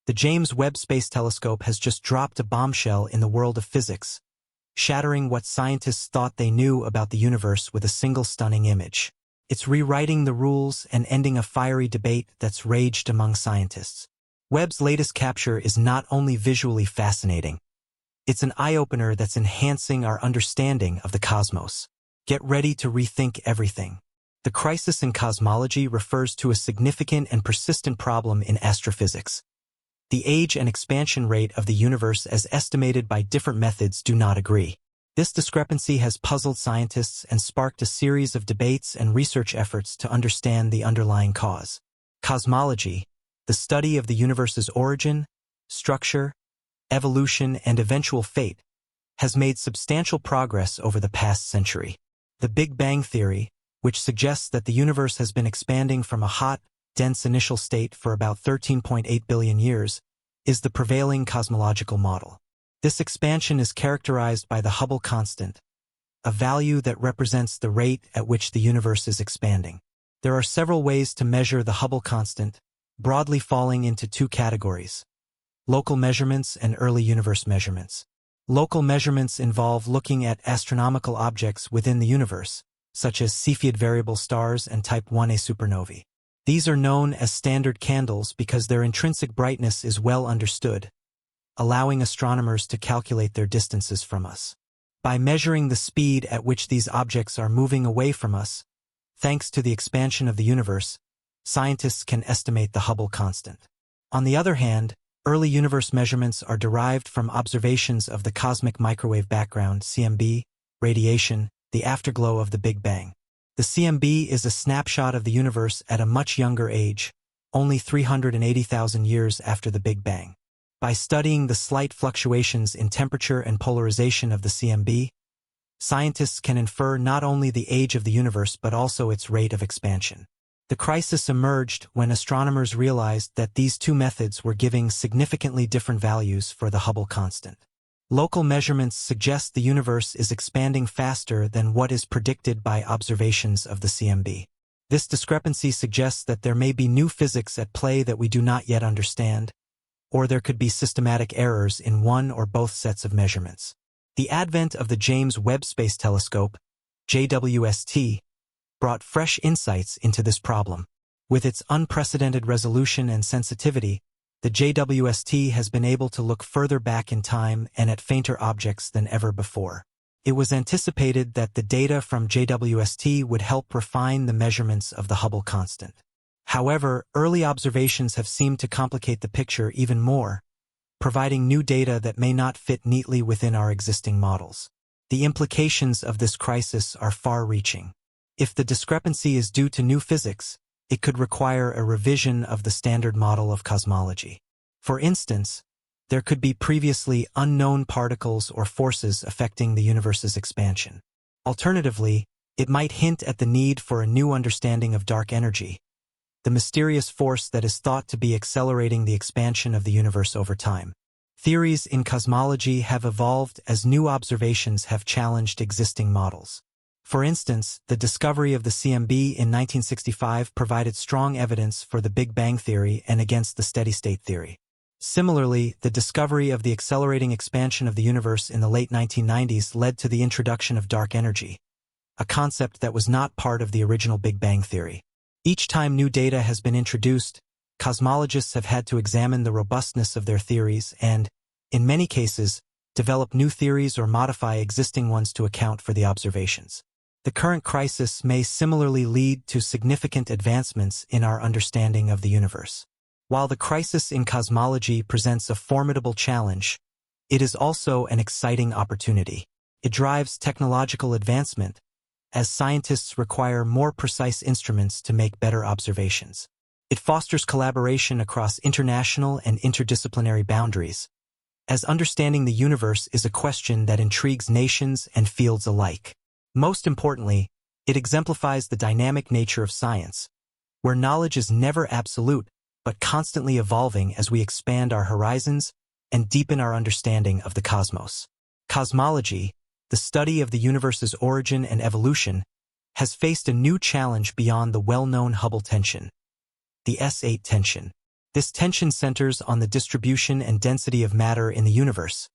The James Webb Space Telescope has just dropped a bombshell in the world of physics, shattering what scientists thought they knew about the universe with a single stunning image. It's rewriting the rules and ending a fiery debate that's raged among scientists. Webb's latest capture is not only visually fascinating, it's an eye-opener that's enhancing our understanding of the cosmos. Get ready to rethink everything. The crisis in cosmology refers to a significant and persistent problem in astrophysics. The age and expansion rate of the universe as estimated by different methods do not agree. This discrepancy has puzzled scientists and sparked a series of debates and research efforts to understand the underlying cause. Cosmology, the study of the universe's origin, structure, evolution, and eventual fate, has made substantial progress over the past century. The Big Bang theory, which suggests that the universe has been expanding from a hot, dense initial state for about 13.8 billion years, is the prevailing cosmological model. This expansion is characterized by the Hubble constant, a value that represents the rate at which the universe is expanding. There are several ways to measure the Hubble constant, broadly falling into two categories: local measurements and early universe measurements. Local measurements involve looking at astronomical objects within the universe, such as Cepheid variable stars and Type 1a supernovae. These are known as standard candles because their intrinsic brightness is well understood, allowing astronomers to calculate their distances from us. By measuring the speed at which these objects are moving away from us, thanks to the expansion of the universe, scientists can estimate the Hubble constant. On the other hand, early universe measurements are derived from observations of the cosmic microwave background (CMB) radiation, the afterglow of the Big Bang. The CMB is a snapshot of the universe at a much younger age, only 380,000 years after the Big Bang. By studying the slight fluctuations in temperature and polarization of the CMB, scientists can infer not only the age of the universe but also its rate of expansion. The crisis emerged when astronomers realized that these two methods were giving significantly different values for the Hubble constant. Local measurements suggest the universe is expanding faster than what is predicted by observations of the CMB. This discrepancy suggests that there may be new physics at play that we do not yet understand, or there could be systematic errors in one or both sets of measurements. The advent of the James Webb Space Telescope, JWST, brought fresh insights into this problem. With its unprecedented resolution and sensitivity, the JWST has been able to look further back in time and at fainter objects than ever before. It was anticipated that the data from JWST would help refine the measurements of the Hubble constant. However, early observations have seemed to complicate the picture even more, providing new data that may not fit neatly within our existing models. The implications of this crisis are far-reaching. If the discrepancy is due to new physics, it could require a revision of the standard model of cosmology. For instance, there could be previously unknown particles or forces affecting the universe's expansion. Alternatively, it might hint at the need for a new understanding of dark energy, the mysterious force that is thought to be accelerating the expansion of the universe over time. Theories in cosmology have evolved as new observations have challenged existing models. For instance, the discovery of the CMB in 1965 provided strong evidence for the Big Bang theory and against the steady-state theory. Similarly, the discovery of the accelerating expansion of the universe in the late 1990s led to the introduction of dark energy, a concept that was not part of the original Big Bang theory. Each time new data has been introduced, cosmologists have had to examine the robustness of their theories and, in many cases, develop new theories or modify existing ones to account for the observations. The current crisis may similarly lead to significant advancements in our understanding of the universe. While the crisis in cosmology presents a formidable challenge, it is also an exciting opportunity. It drives technological advancement, as scientists require more precise instruments to make better observations. It fosters collaboration across international and interdisciplinary boundaries, as understanding the universe is a question that intrigues nations and fields alike. Most importantly, it exemplifies the dynamic nature of science, where knowledge is never absolute, but constantly evolving as we expand our horizons and deepen our understanding of the cosmos. Cosmology, the study of the universe's origin and evolution, has faced a new challenge beyond the well-known Hubble tension, the S8 tension. This tension centers on the distribution and density of matter in the universe,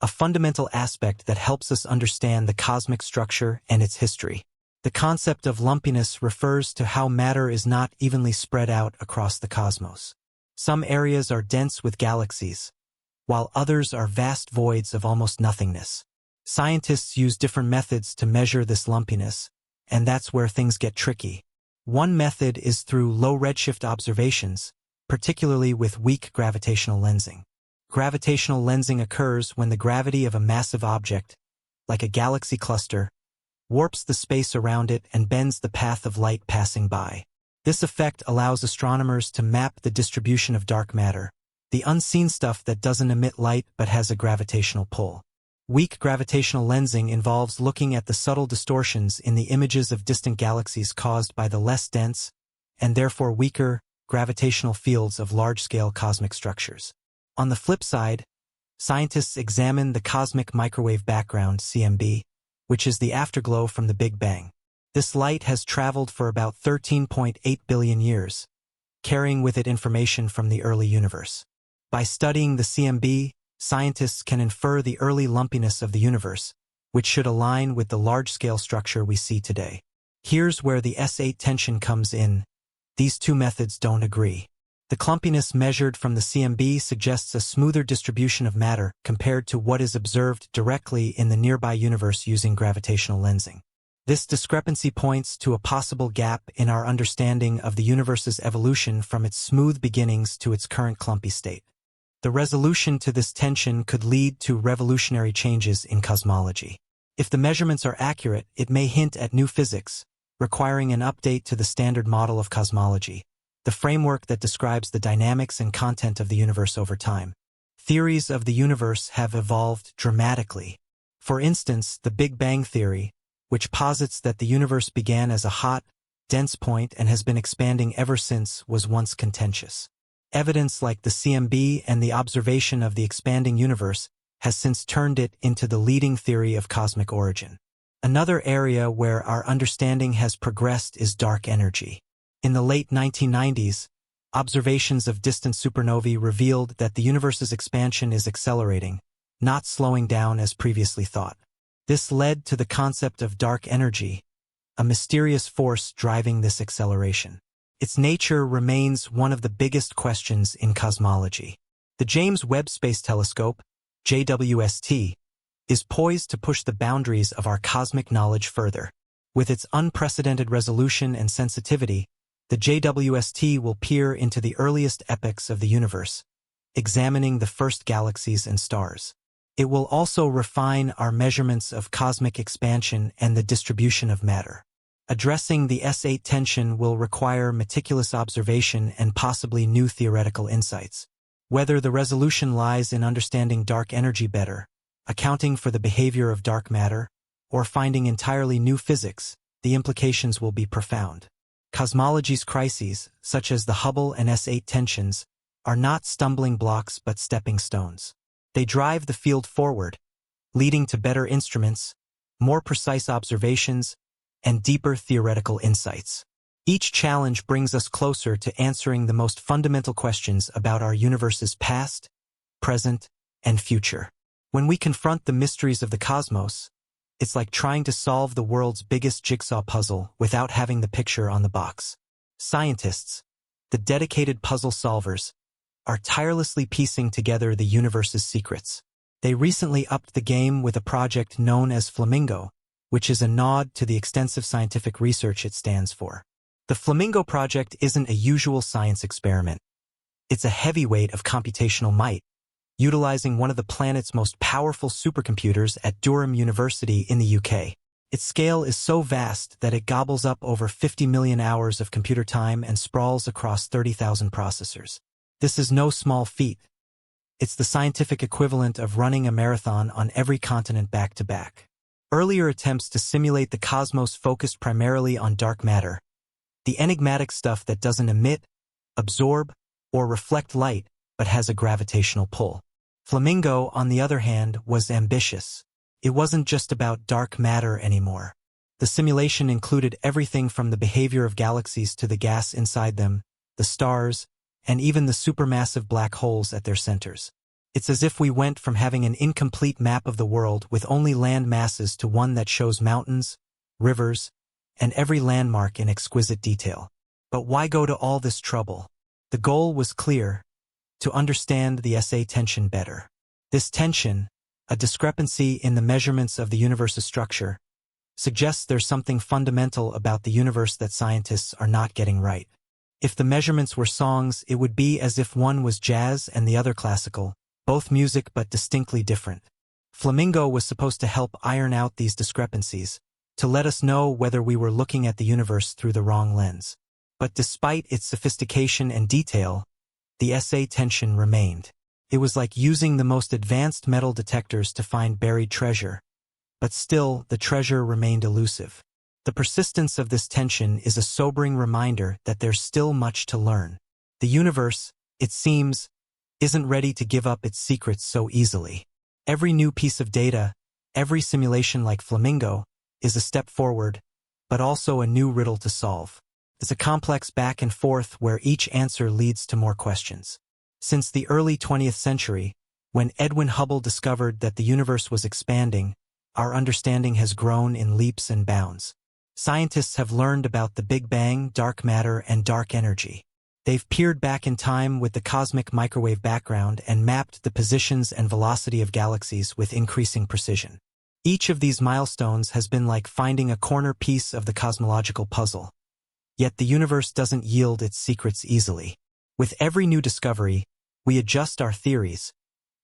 a fundamental aspect that helps us understand the cosmic structure and its history. The concept of lumpiness refers to how matter is not evenly spread out across the cosmos. Some areas are dense with galaxies, while others are vast voids of almost nothingness. Scientists use different methods to measure this lumpiness, and that's where things get tricky. One method is through low redshift observations, particularly with weak gravitational lensing. Gravitational lensing occurs when the gravity of a massive object, like a galaxy cluster, warps the space around it and bends the path of light passing by. This effect allows astronomers to map the distribution of dark matter, the unseen stuff that doesn't emit light but has a gravitational pull. Weak gravitational lensing involves looking at the subtle distortions in the images of distant galaxies caused by the less dense, and therefore weaker, gravitational fields of large-scale cosmic structures. On the flip side, scientists examine the cosmic microwave background, CMB, which is the afterglow from the Big Bang. This light has traveled for about 13.8 billion years, carrying with it information from the early universe. By studying the CMB, scientists can infer the early lumpiness of the universe, which should align with the large-scale structure we see today. Here's where the S8 tension comes in. These two methods don't agree. The clumpiness measured from the CMB suggests a smoother distribution of matter compared to what is observed directly in the nearby universe using gravitational lensing. This discrepancy points to a possible gap in our understanding of the universe's evolution from its smooth beginnings to its current clumpy state. The resolution to this tension could lead to revolutionary changes in cosmology. If the measurements are accurate, it may hint at new physics, requiring an update to the standard model of cosmology, the framework that describes the dynamics and content of the universe over time. Theories of the universe have evolved dramatically. For instance, the Big Bang theory, which posits that the universe began as a hot, dense point and has been expanding ever since, was once contentious. Evidence like the CMB and the observation of the expanding universe has since turned it into the leading theory of cosmic origin. Another area where our understanding has progressed is dark energy. In the late 1990s, observations of distant supernovae revealed that the universe's expansion is accelerating, not slowing down as previously thought. This led to the concept of dark energy, a mysterious force driving this acceleration. Its nature remains one of the biggest questions in cosmology. The James Webb Space Telescope, JWST, is poised to push the boundaries of our cosmic knowledge further. With its unprecedented resolution and sensitivity, the JWST will peer into the earliest epochs of the universe, examining the first galaxies and stars. It will also refine our measurements of cosmic expansion and the distribution of matter. Addressing the S8 tension will require meticulous observation and possibly new theoretical insights. Whether the resolution lies in understanding dark energy better, accounting for the behavior of dark matter, or finding entirely new physics, the implications will be profound. Cosmology's crises, such as the Hubble and S8 tensions, are not stumbling blocks but stepping stones. They drive the field forward, leading to better instruments, more precise observations, and deeper theoretical insights. Each challenge brings us closer to answering the most fundamental questions about our universe's past, present, and future. When we confront the mysteries of the cosmos, it's like trying to solve the world's biggest jigsaw puzzle without having the picture on the box. Scientists, the dedicated puzzle solvers, are tirelessly piecing together the universe's secrets. They recently upped the game with a project known as Flamingo, which is a nod to the extensive scientific research it stands for. The Flamingo project isn't a usual science experiment. It's a heavyweight of computational might, utilizing one of the planet's most powerful supercomputers at Durham University in the UK. Its scale is so vast that it gobbles up over 50 million hours of computer time and sprawls across 30,000 processors. This is no small feat. It's the scientific equivalent of running a marathon on every continent back-to-back. Earlier attempts to simulate the cosmos focused primarily on dark matter, the enigmatic stuff that doesn't emit, absorb, or reflect light, but has a gravitational pull. Flamingo, on the other hand, was ambitious. It wasn't just about dark matter anymore. The simulation included everything from the behavior of galaxies to the gas inside them, the stars, and even the supermassive black holes at their centers. It's as if we went from having an incomplete map of the world with only land masses to one that shows mountains, rivers, and every landmark in exquisite detail. But why go to all this trouble? The goal was clear: to understand the SA tension better. This tension, a discrepancy in the measurements of the universe's structure, suggests there's something fundamental about the universe that scientists are not getting right. If the measurements were songs, it would be as if one was jazz and the other classical, both music but distinctly different. Flamingo was supposed to help iron out these discrepancies, to let us know whether we were looking at the universe through the wrong lens. But despite its sophistication and detail, the SA tension remained. It was like using the most advanced metal detectors to find buried treasure, but still the treasure remained elusive. The persistence of this tension is a sobering reminder that there's still much to learn. The universe, it seems, isn't ready to give up its secrets so easily. Every new piece of data, every simulation like Flamingo, is a step forward, but also a new riddle to solve. It's a complex back and forth where each answer leads to more questions. Since the early 20th century, when Edwin Hubble discovered that the universe was expanding, our understanding has grown in leaps and bounds. Scientists have learned about the Big Bang, dark matter, and dark energy. They've peered back in time with the cosmic microwave background and mapped the positions and velocity of galaxies with increasing precision. Each of these milestones has been like finding a corner piece of the cosmological puzzle. Yet the universe doesn't yield its secrets easily. With every new discovery, we adjust our theories,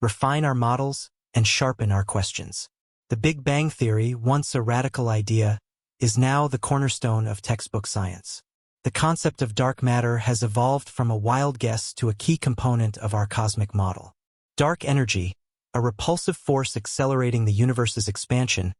refine our models, and sharpen our questions. The Big Bang Theory, once a radical idea, is now the cornerstone of textbook science. The concept of dark matter has evolved from a wild guess to a key component of our cosmic model. Dark energy, a repulsive force accelerating the universe's expansion,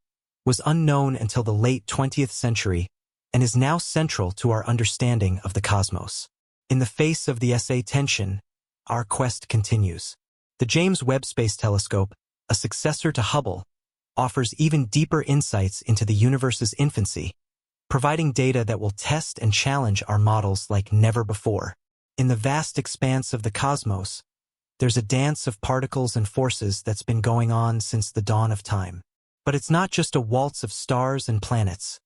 was unknown until the late 20th century and is now central to our understanding of the cosmos. In the face of the SA tension, our quest continues. The James Webb Space Telescope, a successor to Hubble, offers even deeper insights into the universe's infancy, providing data that will test and challenge our models like never before. In the vast expanse of the cosmos, there's a dance of particles and forces that's been going on since the dawn of time. But it's not just a waltz of stars and planets.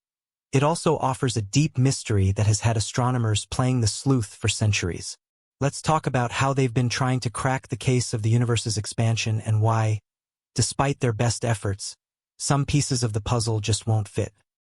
It also offers a deep mystery that has had astronomers playing the sleuth for centuries. Let's talk about how they've been trying to crack the case of the universe's expansion and why, despite their best efforts, some pieces of the puzzle just won't fit.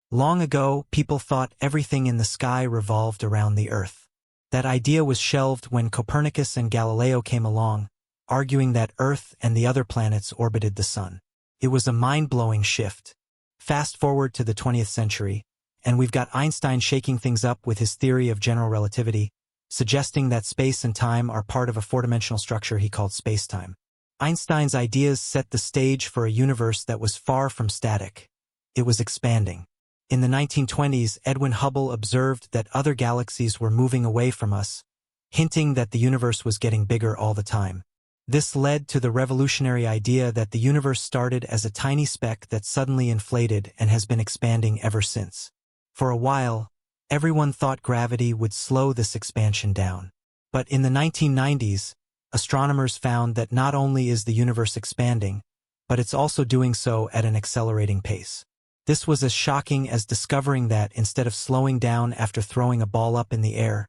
Long ago, people thought everything in the sky revolved around the Earth. That idea was shelved when Copernicus and Galileo came along, arguing that Earth and the other planets orbited the Sun. It was a mind-blowing shift. Fast forward to the 20th century, and we've got Einstein shaking things up with his theory of general relativity, suggesting that space and time are part of a four-dimensional structure he called space-time. Einstein's ideas set the stage for a universe that was far from static. It was expanding. In the 1920s, Edwin Hubble observed that other galaxies were moving away from us, hinting that the universe was getting bigger all the time. This led to the revolutionary idea that the universe started as a tiny speck that suddenly inflated and has been expanding ever since. For a while, everyone thought gravity would slow this expansion down. But in the 1990s, astronomers found that not only is the universe expanding, but it's also doing so at an accelerating pace. This was as shocking as discovering that instead of slowing down after throwing a ball up in the air,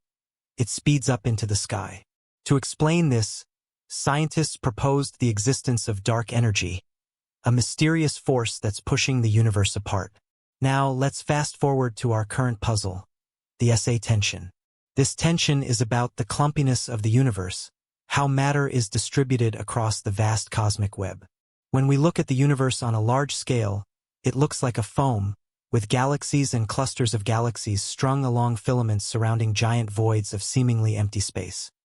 it speeds up into the sky. To explain this, scientists proposed the existence of dark energy, a mysterious force that's pushing the universe apart. Now, let's fast forward to our current puzzle, the SA tension. This tension is about the clumpiness of the universe, how matter is distributed across the vast cosmic web. When we look at the universe on a large scale, it looks like a foam, with galaxies and clusters of galaxies strung along filaments surrounding giant voids of seemingly empty space.